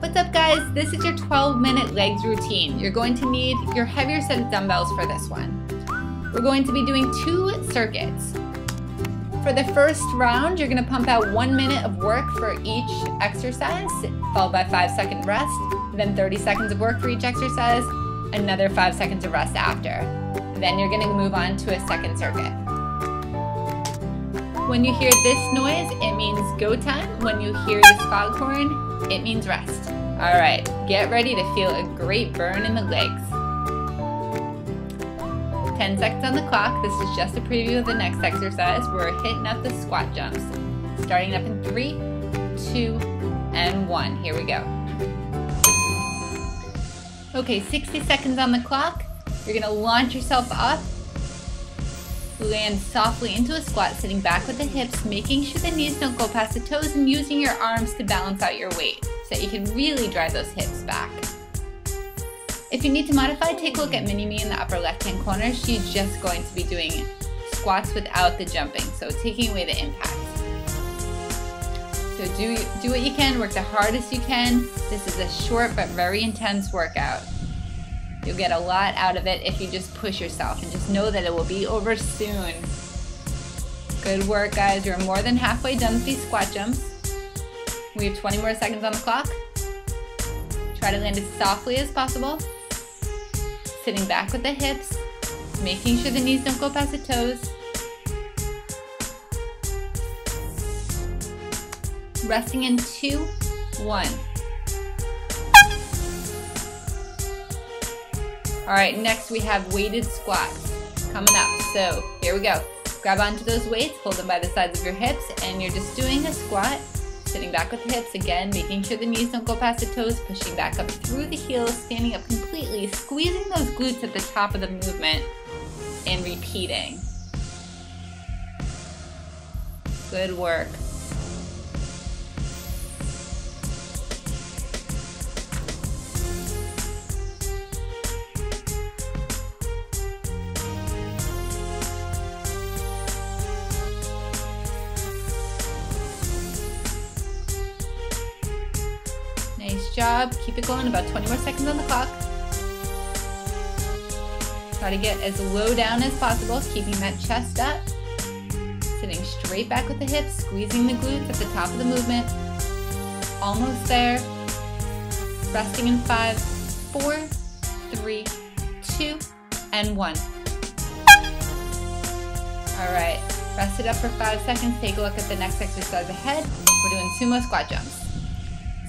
What's up guys? This is your 12-minute legs routine. You're going to need your heavier set of dumbbells for this one. We're going to be doing 2 circuits. For the first round, you're going to pump out 1 minute of work for each exercise, followed by 5-second rest, then 30 seconds of work for each exercise, another 5 seconds of rest after. Then you're going to move on to a second circuit. When you hear this noise, it means go time. When you hear this foghorn, it means rest. All right, get ready to feel a great burn in the legs. 10 seconds on the clock. This is just a preview of the next exercise. We're hitting up the squat jumps. Starting up in 3, 2, and 1. Here we go. Okay, 60 seconds on the clock. You're gonna launch yourself up. Land softly into a squat, sitting back with the hips, making sure the knees don't go past the toes, and using your arms to balance out your weight so that you can really drive those hips back. If you need to modify, take a look at Mini-Me in the upper left-hand corner. She's just going to be doing squats without the jumping, so taking away the impact. So do what you can, work the hardest you can. This is a short but very intense workout. You'll get a lot out of it if you just push yourself, and just know that it will be over soon. Good work, guys. You're more than halfway done with these squat jumps. We have 20 more seconds on the clock. Try to land as softly as possible. Sitting back with the hips, making sure the knees don't go past the toes. Resting in 2, 1. All right, next we have weighted squats coming up. So here we go. Grab onto those weights, hold them by the sides of your hips, and you're just doing a squat, sitting back with the hips again, making sure the knees don't go past the toes, pushing back up through the heels, standing up completely, squeezing those glutes at the top of the movement, and repeating. Good work. Nice job. Keep it going. About 20 more seconds on the clock. Try to get as low down as possible, keeping that chest up. Sitting straight back with the hips, squeezing the glutes at the top of the movement. Almost there. Resting in 5, 4, 3, 2, and 1. All right. Rest it up for 5 seconds. Take a look at the next exercise ahead. We're doing sumo squat jumps.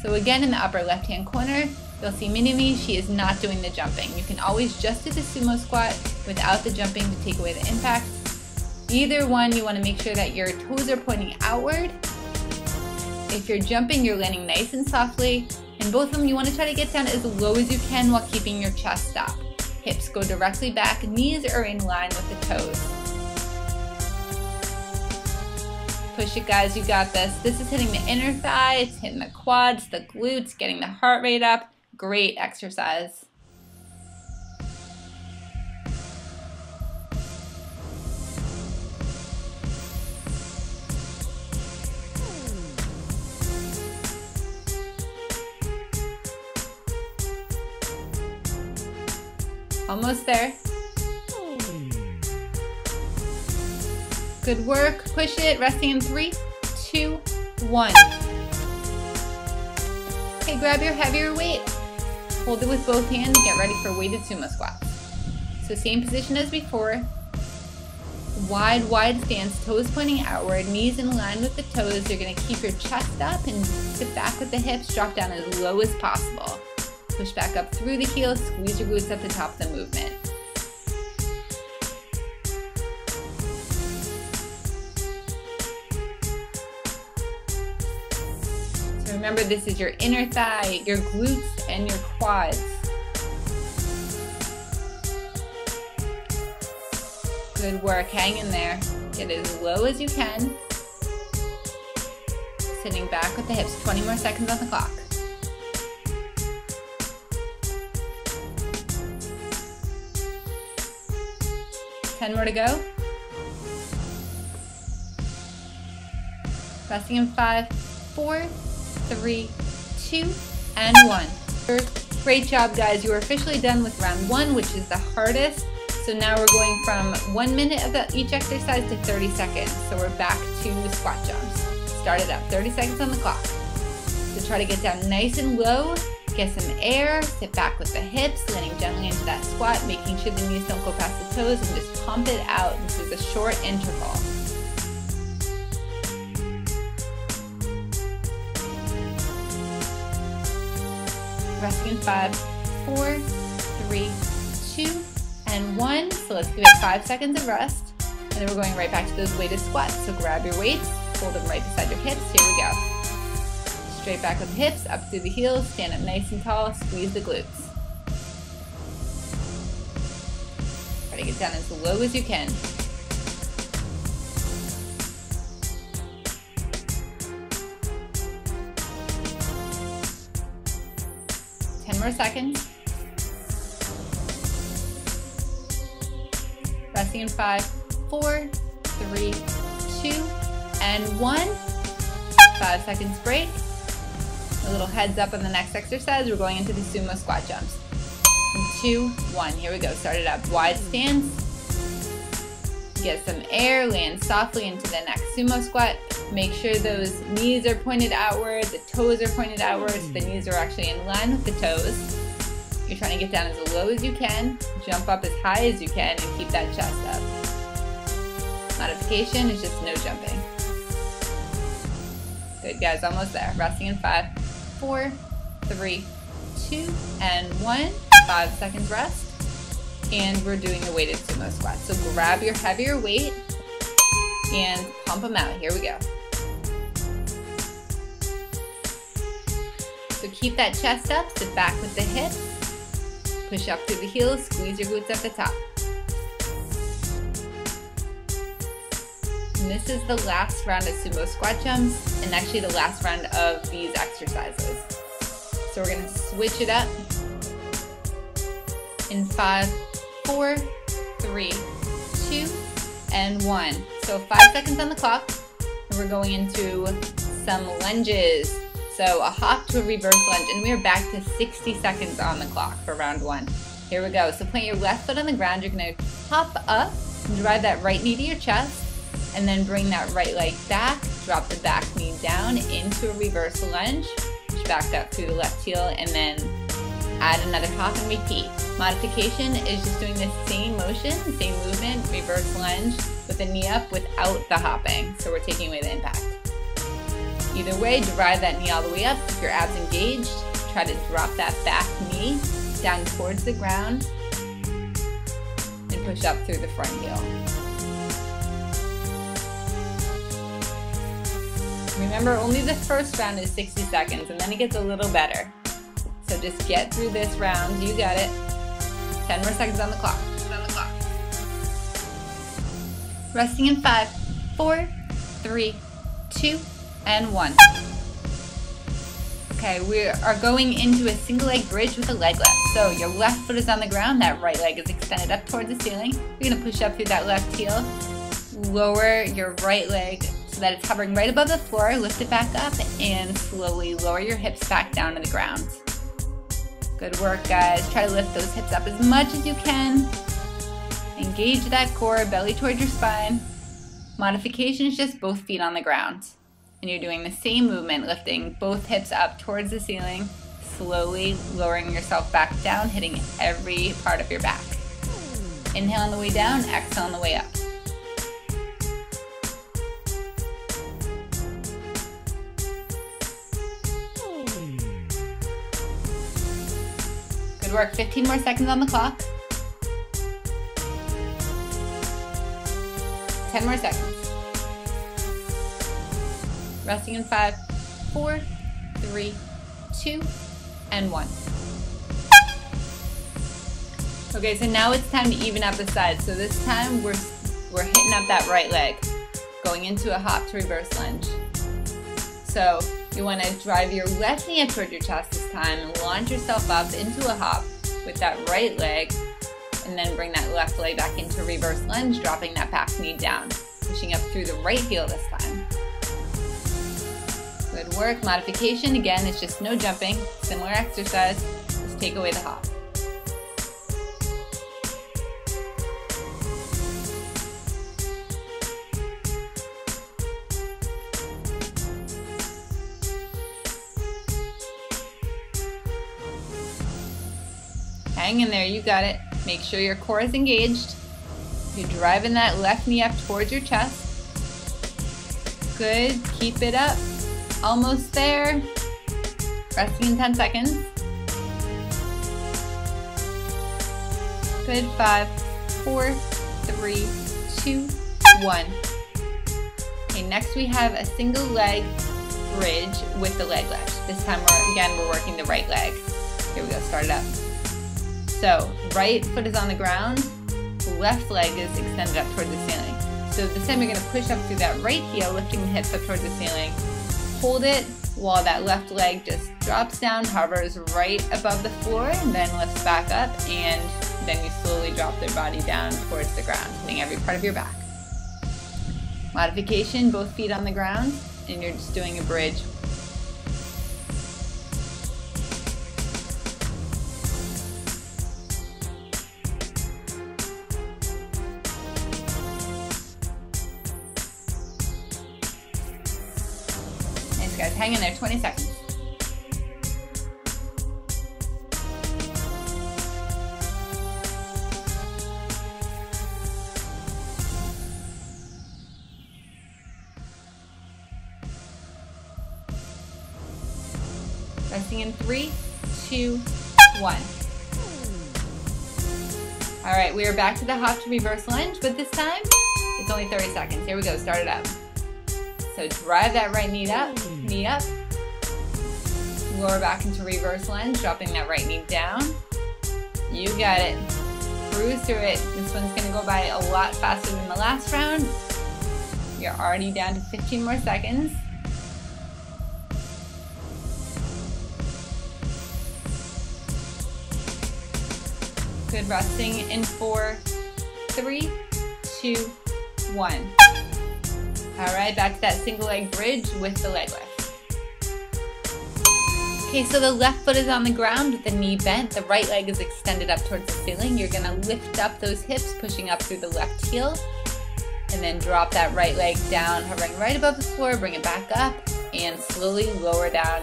So again, in the upper left-hand corner, you'll see Mini-Me. She is not doing the jumping. You can always just do the sumo squat without the jumping to take away the impact. Either one, you want to make sure that your toes are pointing outward. If you're jumping, you're landing nice and softly. And both of them, you want to try to get down as low as you can while keeping your chest up. Hips go directly back, knees are in line with the toes. Push it, guys, you got this. This is hitting the inner thigh, it's hitting the quads, the glutes, getting the heart rate up. Great exercise. Almost there. Good work. Push it. Resting in 3, 2, 1. Okay, grab your heavier weight. Hold it with both hands. Get ready for weighted sumo squats. So same position as before. Wide stance, toes pointing outward, knees in line with the toes. You're going to keep your chest up and sit back with the hips. Drop down as low as possible. Push back up through the heels. Squeeze your glutes at the top of the movement. Remember, this is your inner thigh, your glutes, and your quads. Good work. Hang in there. Get as low as you can. Sitting back with the hips. 20 more seconds on the clock. Ten more to go. Resting in 5, 4, 3, 2, and 1. Great job, guys. You are officially done with round 1, which is the hardest. So now we're going from 1 minute of each exercise to 30 seconds. So we're back to squat jumps. Start it up, 30 seconds on the clock. So try to get down nice and low, get some air, sit back with the hips, landing gently into that squat, making sure the knees don't go past the toes, and just pump it out. This is a short interval. Resting in 5, 4, 3, 2, and 1. So let's give it 5 seconds of rest. And then we're going right back to those weighted squats. So grab your weights, hold them right beside your hips. Here we go. Straight back with the hips, up through the heels, stand up nice and tall, squeeze the glutes. Try to get down as low as you can. More seconds. Resting in 5, 4, 3, 2, and 1. 5 seconds break. A little heads up on the next exercise. We're going into the sumo squat jumps. 2, 1. Here we go. Start it up. Wide stance. Get some air. Land softly into the next sumo squat. Make sure those knees are pointed outward, the toes are pointed outward, so the knees are actually in line with the toes. You're trying to get down as low as you can, jump up as high as you can, and keep that chest up. Modification is just no jumping. Good, guys, almost there. Resting in 5, 4, 3, 2, and 1. 5 seconds rest. And we're doing a weighted sumo squat. So grab your heavier weight and pump them out. Here we go. So keep that chest up, sit back with the hips, push up through the heels, squeeze your glutes at the top. And this is the last round of sumo squat jumps, and actually the last round of these exercises. So we're gonna switch it up in 5, 4, 3, 2, and 1. So 5 seconds on the clock, and we're going into some lunges. So a hop to a reverse lunge, and we are back to 60 seconds on the clock for round 1. Here we go. So plant your left foot on the ground. You're gonna hop up, and drive that right knee to your chest, and then bring that right leg back, drop the back knee down into a reverse lunge, push back up through the left heel, and then add another hop and repeat. Modification is just doing the same motion, same movement, reverse lunge, with the knee up without the hopping. So we're taking away the impact. Either way, drive that knee all the way up. Keep your abs engaged. Try to drop that back knee down towards the ground and push up through the front heel. Remember, only the first round is 60 seconds, and then it gets a little better. So just get through this round. You got it. 10 more seconds on the clock. Resting in 5, 4, 3, 2, and 1. Okay, we are going into a single leg bridge with a leg lift. So your left foot is on the ground, that right leg is extended up towards the ceiling. You're gonna push up through that left heel, lower your right leg so that it's hovering right above the floor, lift it back up, and slowly lower your hips back down to the ground. Good work, guys. Try to lift those hips up as much as you can. Engage that core, belly towards your spine. Modification is just both feet on the ground. And you're doing the same movement, lifting both hips up towards the ceiling, slowly lowering yourself back down, hitting every part of your back. Inhale on the way down, exhale on the way up. Good work, 15 more seconds on the clock. 10 more seconds. Resting in 5, 4, 3, 2, and 1. Okay, so now it's time to even up the sides. So this time we're hitting up that right leg, going into a hop to reverse lunge. So you want to drive your left knee up toward your chest this time and launch yourself up into a hop with that right leg, and then bring that left leg back into reverse lunge, dropping that back knee down, pushing up through the right heel this time. Good Good work. Modification, again, it's just no jumping. Similar exercise, just take away the hop. Hang in there, you got it. Make sure your core is engaged. You're driving that left knee up towards your chest. Good, keep it up. Almost there. Resting in 10 seconds. Good, 5, 4, 3, 2, 1. Okay, next we have a single leg bridge with the leg lift. This time we're working the right leg. Here we go, start it up. So, right foot is on the ground, left leg is extended up towards the ceiling. So this time you're going to push up through that right heel, lifting the hips up towards the ceiling. Hold it while that left leg just drops down, hovers right above the floor, and then lifts back up, and then you slowly drop their body down towards the ground, hitting every part of your back. Modification, both feet on the ground, and you're just doing a bridge. Guys, hang in there, 20 seconds. Resting in 3, 2, 1. All right, we are back to the hop to reverse lunge, but this time it's only 30 seconds. Here we go, start it up. So drive that right knee up, lower back into reverse lunge, dropping that right knee down. You got it. Cruise through it. This one's gonna go by a lot faster than the last round. You're already down to 15 more seconds. Good, resting in 4, 3, 2, 1. All right, back to that single leg bridge with the leg lift. Okay, so the left foot is on the ground with the knee bent. The right leg is extended up towards the ceiling. You're gonna lift up those hips, pushing up through the left heel, and then drop that right leg down, hovering right above the floor, bring it back up, and slowly lower down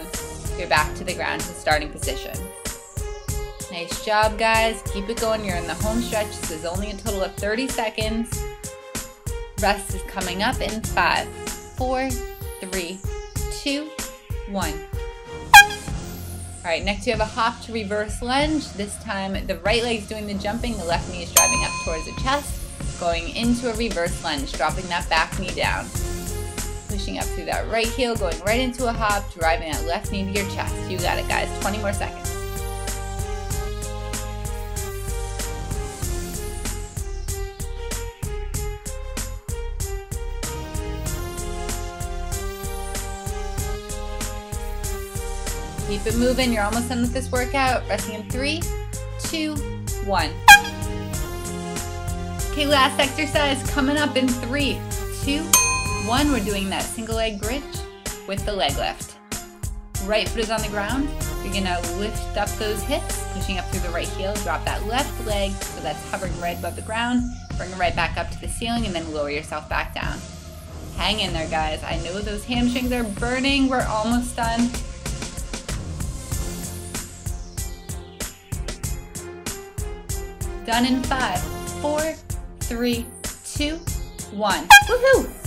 your back to the ground to starting position. Nice job, guys. Keep it going. You're in the home stretch. This is only a total of 30 seconds. Rest is coming up in 5, 4, 3, 2, 1. All right, next you have a hop to reverse lunge. This time the right leg's doing the jumping, the left knee is driving up towards the chest, going into a reverse lunge, dropping that back knee down. Pushing up through that right heel, going right into a hop, driving that left knee to your chest. You got it, guys. 20 more seconds. Keep it moving. You're almost done with this workout. Resting in 3, 2, 1. Okay, last exercise coming up in 3, 2, 1. We're doing that single leg bridge with the leg lift. Right foot is on the ground. You're gonna lift up those hips, pushing up through the right heel. Drop that left leg so that's hovering right above the ground. Bring it right back up to the ceiling and then lower yourself back down. Hang in there, guys. I know those hamstrings are burning. We're almost done. Done in 5, 4, 3, 2, 1. Woohoo!